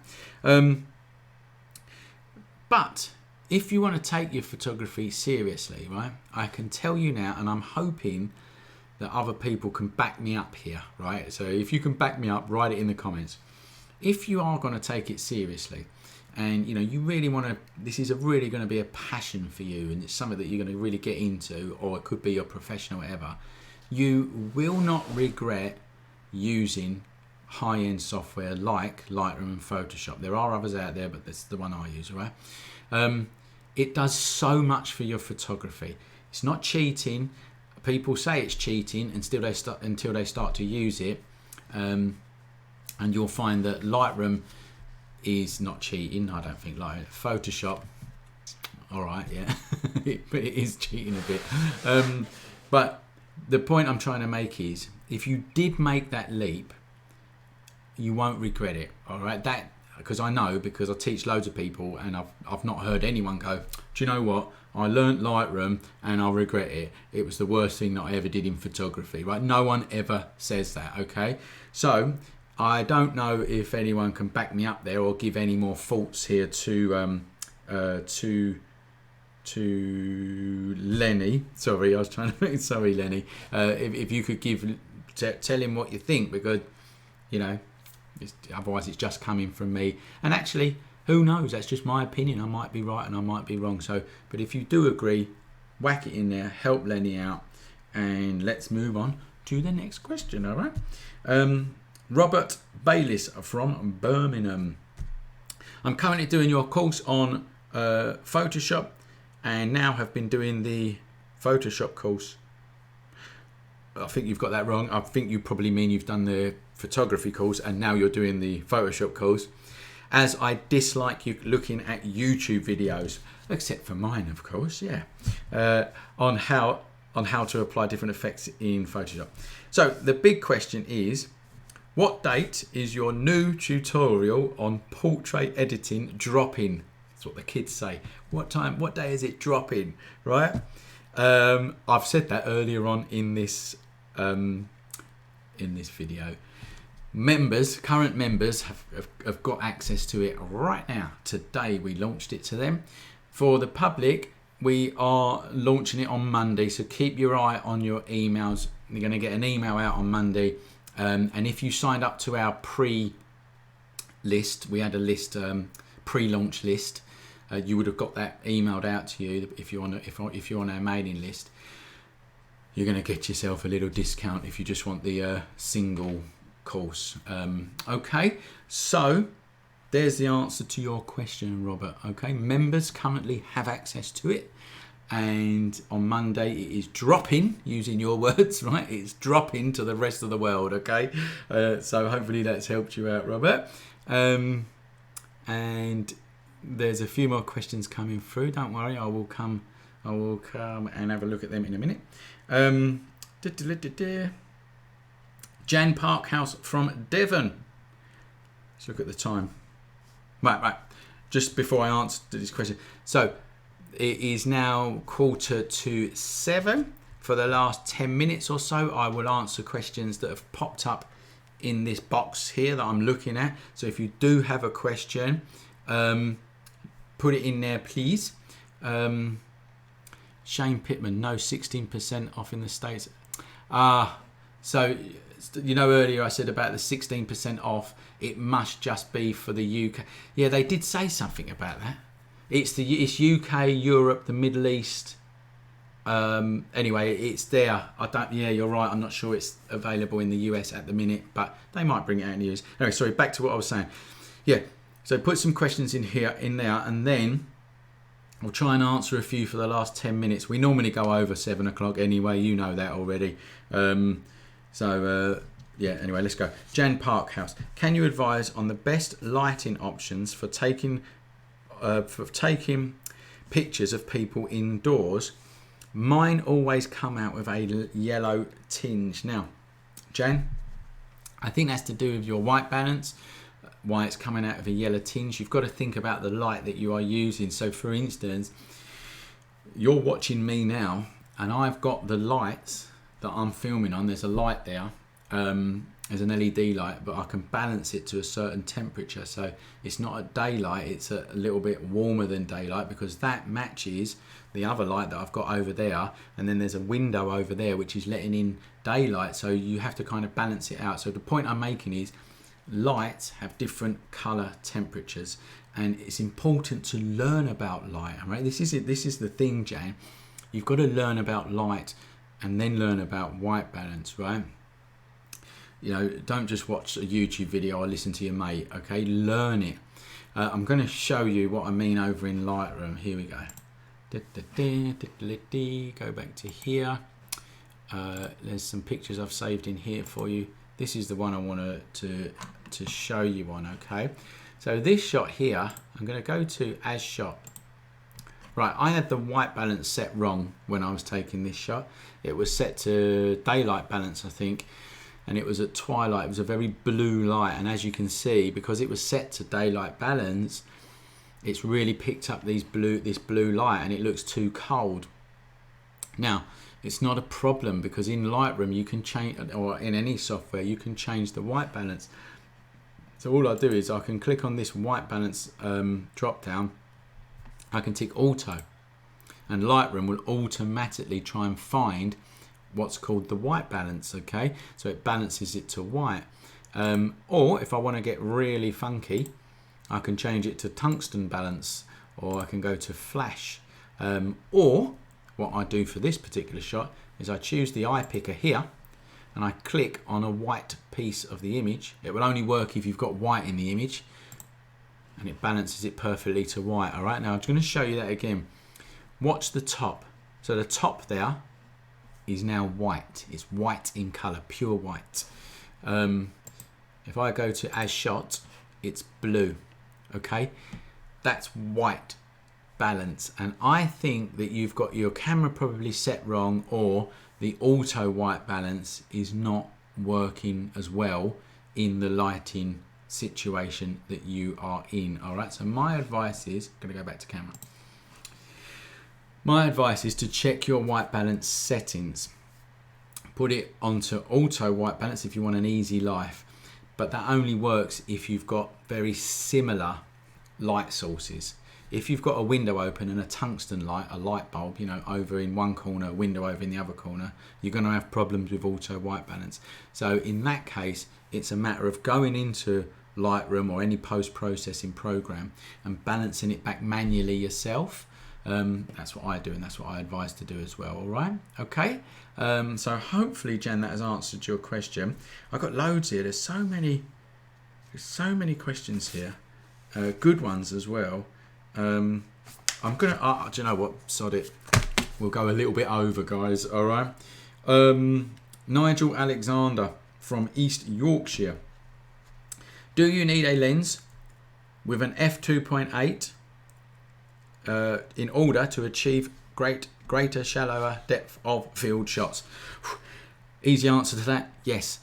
But if you want to take your photography seriously, right, I can tell you now, and I'm hoping that other people can back me up here, right? So if you can back me up, write it in the comments. If you are going to take it seriously, and you know you really want to, this is really going to be a passion for you, and it's something that you're going to really get into, or it could be your profession or whatever, you will not regret using high-end software like Lightroom and Photoshop. There are others out there, but this is the one I use, right? It does so much for your photography. It's not cheating. People say it's cheating until they start to use it, and you'll find that Lightroom is not cheating. I don't think Lightroom. Photoshop, all right, yeah, but it is cheating a bit. But the point I'm trying to make is, if you did make that leap, you won't regret it. All right, that. Because I know, because I teach loads of people, and I've not heard anyone go, do do you know what? I learnt Lightroom and I regret it. It was the worst thing that I ever did in photography, right? No one ever says that, okay? So I don't know if anyone can back me up there or give any more thoughts here to Lenny. Sorry, I was trying to. Sorry, Lenny. If you could tell him what you think, because you know, otherwise it's just coming from me. And actually, who knows? That's just my opinion. I might be right and I might be wrong. So, but if you do agree, whack it in there. Help Lenny out, and let's move on to the next question. All right. Robert Bayliss from Birmingham. I'm currently doing your course on Photoshop, and now have been doing the Photoshop course. I think you've got that wrong. I think you probably mean you've done the photography course and now you're doing the Photoshop course. As I dislike you looking at YouTube videos, except for mine, of course, yeah, on how to apply different effects in Photoshop. So the big question is, what date is your new tutorial on portrait editing dropping? That's what the kids say. What day is it dropping, right? I've said that earlier on in this video. Current members have got access to it right now. Today we launched it to them. For the public, we are launching it on Monday, so keep your eye on your emails. You're going to get an email out on Monday, and if you signed up to our pre-list, we had a list, pre-launch list. You would have got that emailed out to you if you're on our mailing list. You're going to get yourself a little discount if you just want the single course. Okay, so there's the answer to your question, Robert. Okay, members currently have access to it, and on Monday it is dropping, using your words, right? It's dropping to the rest of the world. Okay, so hopefully that's helped you out, Robert. And there's a few more questions coming through. Don't worry, I will come and have a look at them in a minute. Jan Parkhouse from Devon. Let's look at the time. Right. Just before I answer this question. So it is now 7:15. For the last 10 minutes or so, I will answer questions that have popped up in this box here that I'm looking at. So if you do have a question, put it in there, please. Shane Pittman, no 16% off in the States. So you know, earlier I said about the 16% off. It must just be for the UK. Yeah, they did say something about that. It's UK, Europe, the Middle East. Anyway, it's there. Yeah, you're right. I'm not sure it's available in the US at the minute, but they might bring it out in the US. Anyway, sorry. Back to what I was saying. Yeah. So put some questions in there, and then I'll try and answer a few for the last 10 minutes. We normally go over 7 o'clock anyway. You know that already. Yeah, anyway, let's go. Jan Parkhouse, can you advise on the best lighting options for taking pictures of people indoors? Mine always come out with a yellow tinge. Now, Jan, I think that's to do with your white balance, why it's coming out of a yellow tinge. You've got to think about the light that you are using. So for instance, you're watching me now and I've got the lights that I'm filming on. There's a light there, there's an LED light, but I can balance it to a certain temperature. So it's not a daylight, it's a little bit warmer than daylight, because that matches the other light that I've got over there, and then there's a window over there which is letting in daylight. So you have to kind of balance it out. So the point I'm making is lights have different color temperatures, and it's important to learn about light. Right? This is it. This is the thing, Jan. You've got to learn about light and then learn about white balance, right? You know, don't just watch a YouTube video or listen to your mate. Okay, learn it. I'm going to show you what I mean over in Lightroom. Here we go. Go back to here. There's some pictures I've saved in here for you. This is the one I want to show you on. Okay, so this shot here, I'm going to go to as shot. Right, I had the white balance set wrong when I was taking this shot. It was set to daylight balance, I think, and it was at twilight. It was a very blue light, and as you can see, because it was set to daylight balance, it's really picked up this blue light and it looks too cold. Now, it's not a problem because in Lightroom you can change, or in any software you can change the white balance. So all I do is I can click on this white balance drop down, I can tick auto, and Lightroom will automatically try and find what's called the white balance, okay? So it balances it to white. Or if I want to get really funky, I can change it to tungsten balance, or I can go to flash. Or what I do for this particular shot is I choose the eye picker here and I click on a white piece of the image. It will only work if you've got white in the image, and it balances it perfectly to white. All right, now I'm going to show you that again. Watch the top. So the top there is now white. It's white in color, pure white. If I go to as shot, it's blue. Okay, that's white balance, and I think that you've got your camera probably set wrong, or the auto white balance is not working as well in the lighting situation that you are in. All right, so my advice is, I'm going to go back to camera. My advice is to check your white balance settings. Put it onto auto white balance if you want an easy life, but that only works if you've got very similar light sources. If you've got a window open and a tungsten light, a light bulb, you know, over in one corner, a window over in the other corner, you're going to have problems with auto white balance. So in that case, it's a matter of going into Lightroom or any post-processing program and balancing it back manually yourself. That's what I do, and that's what I advise to do as well. All right, okay. So hopefully, Jan, that has answered your question. I've got loads here. There's so many questions here, good ones as well. I'm gonna, do you know what? Sod it. We'll go a little bit over, guys. All right. Nigel Alexander from East Yorkshire. Do you need a lens with an f2.8 in order to achieve greater, shallower depth of field shots? Easy answer to that, yes.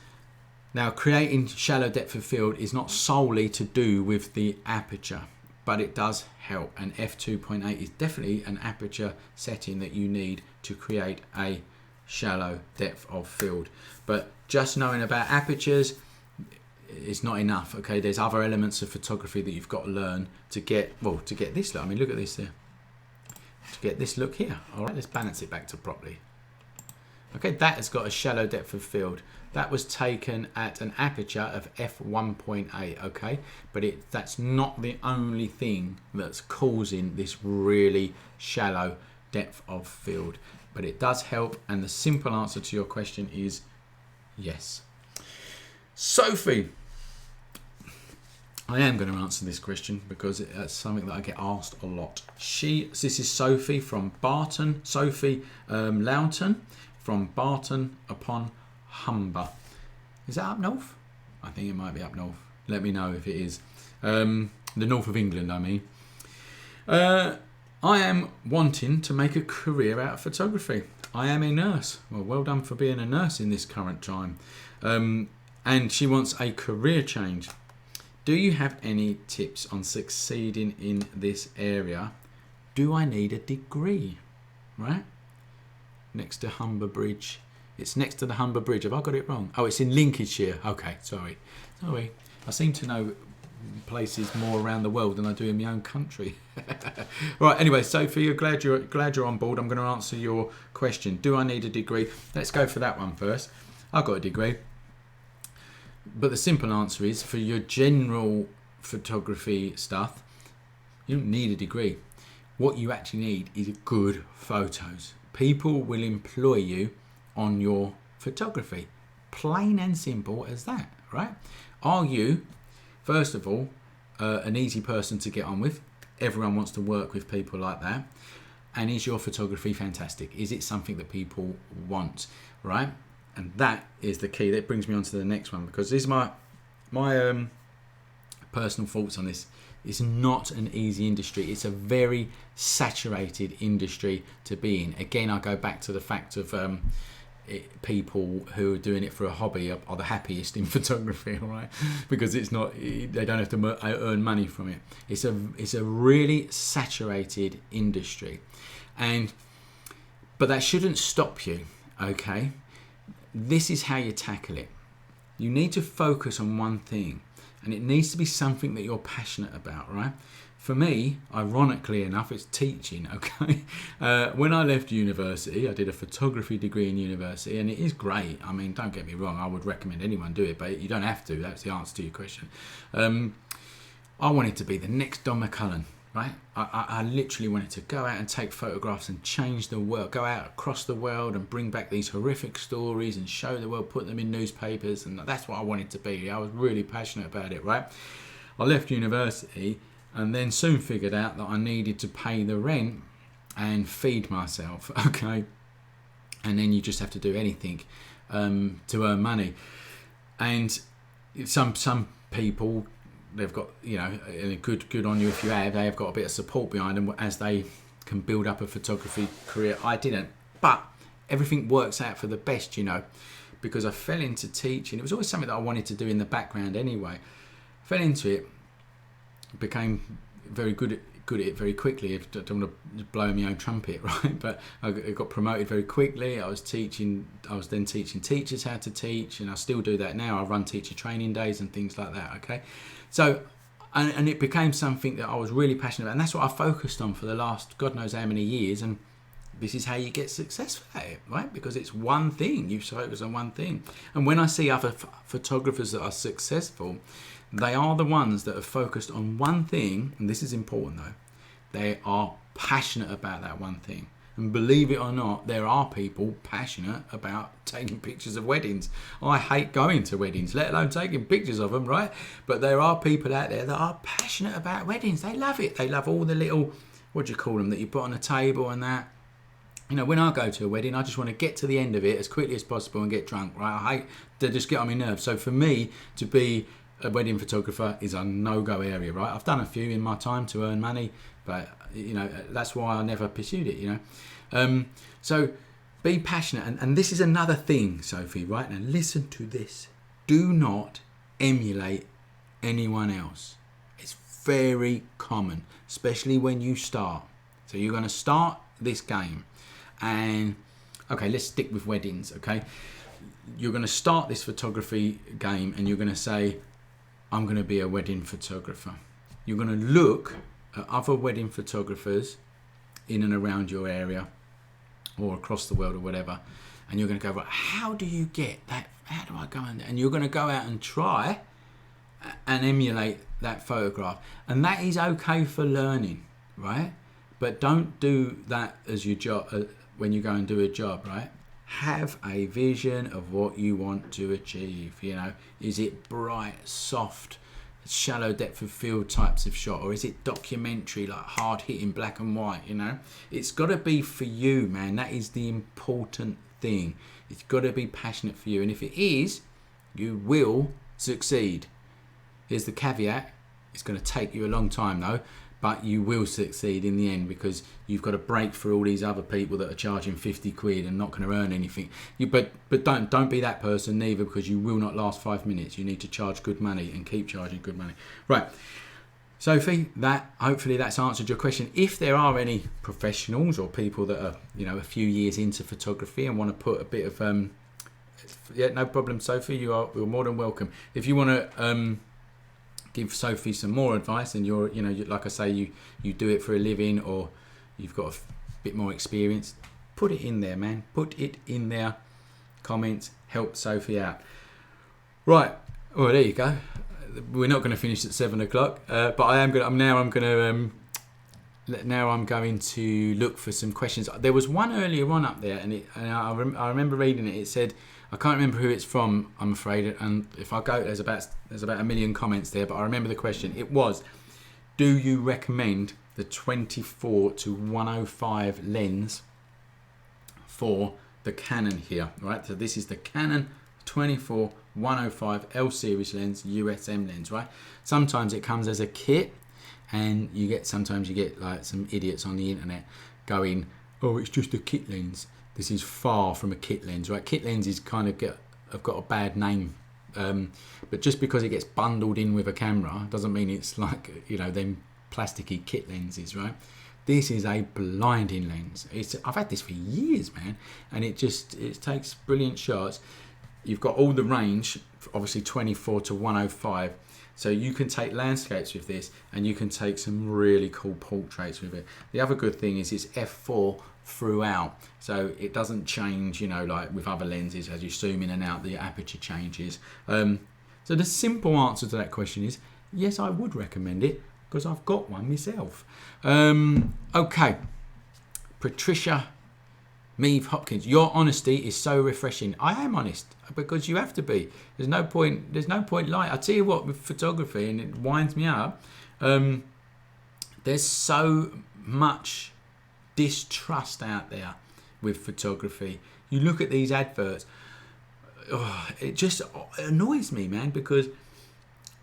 Now, creating shallow depth of field is not solely to do with the aperture, but it does help, and f2.8 is definitely an aperture setting that you need to create a shallow depth of field. But just knowing about apertures is not enough, okay? There's other elements of photography that you've got to learn to get, well, to get this look. I mean, look at this there. To get this look here. All right, let's balance it back to properly. Okay, that has got a shallow depth of field. That was taken at an aperture of f1.8, okay? But that's not the only thing that's causing this really shallow depth of field. But it does help, and the simple answer to your question is yes. Sophie. I am going to answer this question because it's something that I get asked a lot. This is Sophie from Barton. Sophie Loughton from Barton upon Humber. Is that up north? I think it might be up north. Let me know if it is. The north of England, I mean. I am wanting to make a career out of photography. I am a nurse. Well done for being a nurse in this current time. And she wants a career change. Do you have any tips on succeeding in this area? Do I need a degree? Right? Next to Humber Bridge. It's next to the Humber Bridge. Have I got it wrong? Oh, it's in Lincolnshire. Okay, sorry. I seem to know places more around the world than I do in my own country. Right, anyway, Sophie, glad you're on board. I'm going to answer your question. Do I need a degree? Let's go for that one first. I've got a degree. But the simple answer is, for your general photography stuff, you don't need a degree. What you actually need is good photos. People will employ you on your photography. Plain and simple as that, right? Are you, first of all, an easy person to get on with? Everyone wants to work with people like that. And is your photography fantastic? Is it something that people want, right? And that is the key. That brings me on to the next one, because this is my personal thoughts on this. It's not an easy industry. It's a very saturated industry to be in. Again, I go back to the fact of people who are doing it for a hobby are the happiest in photography, right? Because it's not, they don't have to earn money from it. It's a really saturated industry, but that shouldn't stop you. Okay, this is how you tackle it. You need to focus on one thing, and it needs to be something that you're passionate about, right? For me, ironically enough, it's teaching, okay? When I left university, I did a photography degree in university, and it is great. I mean, don't get me wrong, I would recommend anyone do it, but you don't have to. That's the answer to your question. I wanted to be the next Don McCullum, right? I literally wanted to go out and take photographs and change the world, go out across the world and bring back these horrific stories and show the world, put them in newspapers, and that's what I wanted to be. I was really passionate about it, right? I left university and then soon figured out that I needed to pay the rent and feed myself, okay? And then you just have to do anything to earn money. And some people, they've got, good on you if you have, they have got a bit of support behind them as they can build up a photography career. I didn't, but everything works out for the best, because I fell into teaching. It was always something that I wanted to do in the background anyway. Fell into it, became very good at it very quickly. I don't want to blow my own trumpet, right? But I got promoted very quickly. I was then teaching teachers how to teach, and I still do that now. I run teacher training days and things like that, okay? So, and it became something that I was really passionate about, and that's what I focused on for the last God knows how many years, and this is how you get successful at it, right? Because it's one thing. You focus on one thing. And when I see other photographers that are successful, they are the ones that are focused on one thing, and this is important though. They are passionate about that one thing. And believe it or not, there are people passionate about taking pictures of weddings. I hate going to weddings, let alone taking pictures of them, right? But there are people out there that are passionate about weddings. They love it. They love all the little, what do you call them, that you put on a table and that. When I go to a wedding, I just want to get to the end of it as quickly as possible and get drunk, right? I hate to just get on my nerves. So for me, to be a wedding photographer is a no-go area, right? I've done a few in my time to earn money, but that's why I never pursued it, So be passionate, and this is another thing, Sophie, right? Now listen to this. Do not emulate anyone else. It's very common, especially when you start. So you're going to start this game, and okay, let's stick with weddings, okay? You're going to start this photography game, and you're going to say, I'm going to be a wedding photographer. You're going to look at other wedding photographers in and around your area or across the world or whatever, and you're going to go, right, how do you get that? How do I go in there? And you're going to go out and try and emulate that photograph. And that is okay for learning, right? But don't do that as your job when you go and do a job, right? Have a vision of what you want to achieve. Is it bright, soft, shallow depth of field types of shot, or is it documentary, like hard hitting black and white? It's got to be for you, man. That is the important thing. It's got to be passionate for you, and if it is, you will succeed. Here's the caveat: it's going to take you a long time though, but you will succeed in the end, because you've got to break through all these other people that are charging 50 quid and not going to earn anything. But don't be that person neither, because you will not last 5 minutes. You need to charge good money and keep charging good money. Right, Sophie, hopefully that's answered your question. If there are any professionals or people that are a few years into photography and want to put a bit of no problem, Sophie. You're more than welcome. If you want to give Sophie some more advice, and you're like I say, you do it for a living, or you've got a bit more experience, put it in there, man. Put it in there. Comments, help Sophie out. Right, well, there you go. We're not going to finish at 7 o'clock, but I'm going to look for some questions. There was one earlier on up there, and I remember reading it. It said, I can't remember who it's from, I'm afraid, and if I go, there's about 1 million comments there, but I remember the question. It was, do you recommend the 24 to 105 lens for the Canon here, right? So this is the Canon 24 105 L series lens, USM lens, right? Sometimes it comes as a kit, and sometimes you get like some idiots on the internet going, oh, it's just a kit lens. This is far from a kit lens, right? Kit lenses kind of have got a bad name, but just because it gets bundled in with a camera doesn't mean it's like, you know, them plasticky kit lenses, right? This is a blinding lens. I've had this for years, man, and it takes brilliant shots. You've got all the range, obviously 24 to 105. So you can take landscapes with this, and you can take some really cool portraits with it. The other good thing is it's f4 throughout, so it doesn't change, you know, like with other lenses. As you zoom in and out, the aperture changes. So the simple answer to that question is yes, I would recommend it, because I've got one myself. Okay, Patricia Meave Hopkins, your honesty is so refreshing. I am honest, because you have to be. There's no point lying. I tell you what, with photography, and it winds me up, there's so much distrust out there with photography. You look at these adverts, it just annoys me, man, because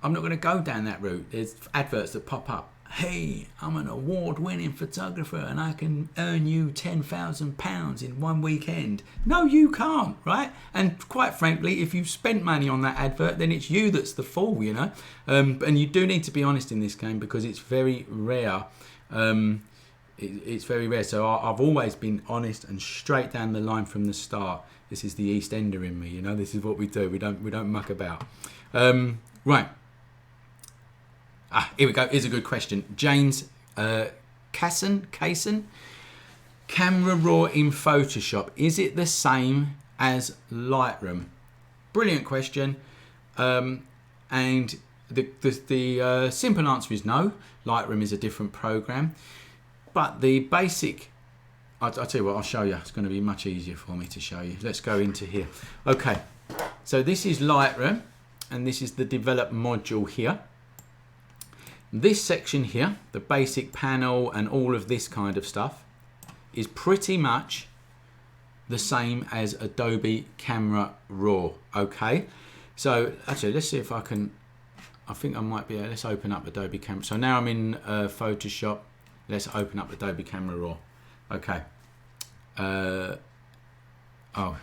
I'm not going to go down that route. There's adverts that pop up. Hey, I'm an award-winning photographer and I can earn you £10,000 in one weekend. No, you can't, right? And quite frankly, if you've spent money on that advert, then it's you that's the fool, you know. And you do need to be honest in this game, because it's very rare. It's very rare. So I've always been honest and straight down the line from the start. This is the East Ender in me, you know. This is what we do. We don't muck about. Right. Here we go. Here's a good question. James Kaysen. Camera raw in Photoshop, is it the same as Lightroom? Brilliant question. And the simple answer is no. Lightroom is a different program. But the basic, I'll tell you what, I'll show you. It's going to be much easier for me to show you. Let's go into here. Okay. So this is Lightroom, and this is the develop module here. This section here, the basic panel and all of this kind of stuff, is pretty much the same as Adobe Camera Raw. Okay, so actually let's see if I can, I think I might be able, let's open up Adobe Camera. So now I'm in Photoshop. Let's open up Adobe Camera Raw. Okay. Oh,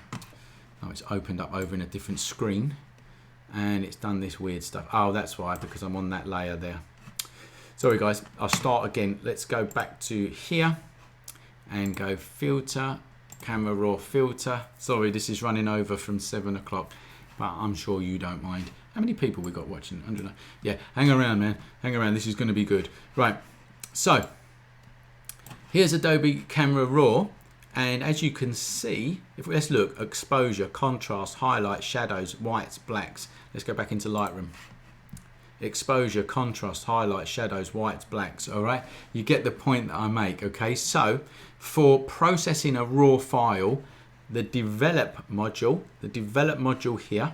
it's opened up over in a different screen, and it's done this weird stuff. Oh, that's why, because I'm on that layer there. Sorry guys, I'll start again. Let's go back to here and go filter, Camera Raw filter. Sorry, this is running over from 7 o'clock, but I'm sure you don't mind. How many people we got watching? 100. Yeah, hang around, man. Hang around. This is going to be good. Right. So here's Adobe Camera Raw, and as you can see, let's look, exposure, contrast, highlights, shadows, whites, blacks. Let's go back into Lightroom. Exposure, contrast, highlights, shadows, whites, blacks. All right, you get the point that I make. Okay, so for processing a raw file, the develop module here,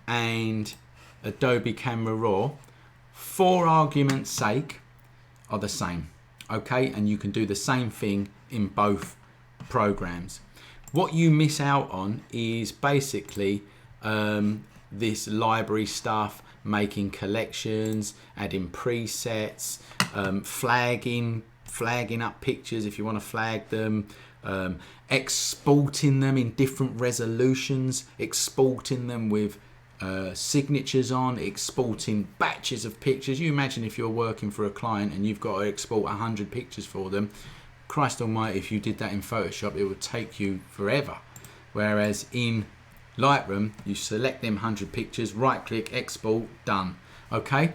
and Adobe Camera Raw, for argument's sake, are the same. Okay, and you can do the same thing in both programs. What you miss out on is basically this library stuff, making collections, adding presets, flagging up pictures if you want to flag them, exporting them in different resolutions, exporting them with signatures on, exporting batches of pictures. You imagine if you're working for a client and you've got to export 100 pictures for them. Christ almighty, if you did that in Photoshop, it would take you forever. Whereas in Lightroom, you select them 100 pictures, right click, export, done. Okay,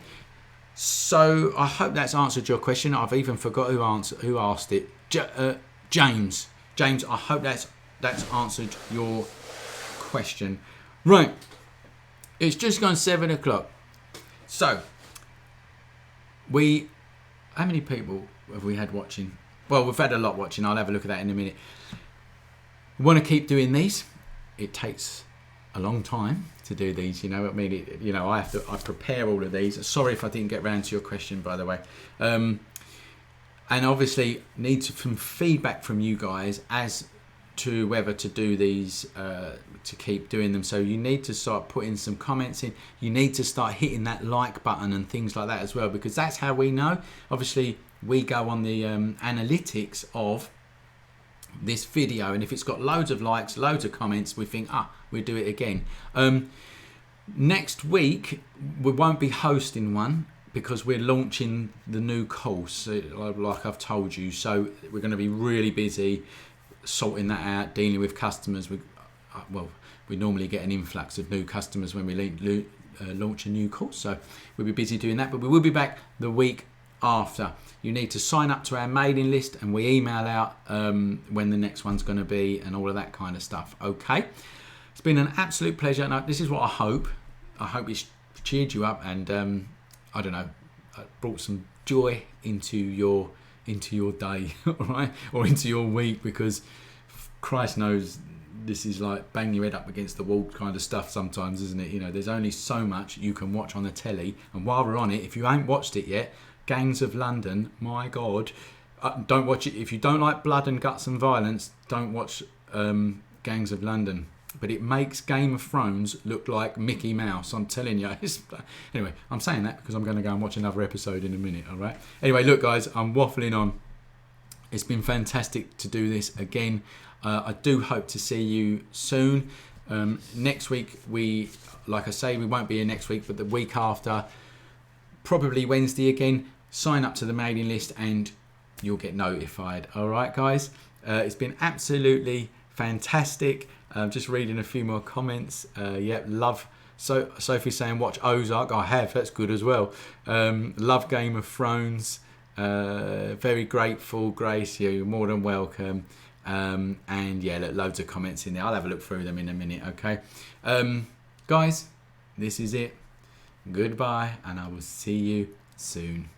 so I hope that's answered your question. I've even forgot who asked it. James, I hope that's answered your question. Right, it's just gone 7 o'clock. So how many people have we had watching? Well, we've had a lot watching. I'll have a look at that in a minute. We want to keep doing these. It takes a long time to do these, you know. I mean, I prepare all of these. Sorry if I didn't get around to your question, by the way. And obviously need some feedback from you guys as to whether to do these, to keep doing them. So you need to start putting some comments in. You need to start hitting that like button and things like that as well, because that's how we know. Obviously, we go on the analytics of this video, and if it's got loads of likes, loads of comments, we think, we'll do it again. Next week we won't be hosting one because we're launching the new course, like I've told you. So we're going to be really busy sorting that out, dealing with customers. We normally get an influx of new customers when we launch a new course, so we'll be busy doing that, but we will be back the week after. You need to sign up to our mailing list, and we email out when the next one's going to be and all of that kind of stuff. Okay, it's been an absolute pleasure. Now, this is what I hope it's cheered you up, and I don't know, brought some joy into your day, all right, or into your week, because Christ knows this is like bang your head up against the wall kind of stuff sometimes, isn't it? You know, there's only so much you can watch on the telly, and while we're on it, if you ain't watched it yet, Gangs of London, my God, don't watch it. If you don't like blood and guts and violence, don't watch Gangs of London. But it makes Game of Thrones look like Mickey Mouse, I'm telling you. Anyway, I'm saying that because I'm going to go and watch another episode in a minute, all right? Anyway, look, guys, I'm waffling on. It's been fantastic to do this again. I do hope to see you soon. Next week, like I say, we won't be here next week, but the week after, probably Wednesday again. Sign up to the mailing list and you'll get notified. All right, guys? It's been absolutely fantastic. Just reading a few more comments. Love. So Sophie saying watch Ozark. I have. That's good as well. Love Game of Thrones. Very grateful, Grace. You're more than welcome. And yeah, loads of comments in there. I'll have a look through them in a minute. Okay, guys, this is it. Goodbye, and I will see you soon.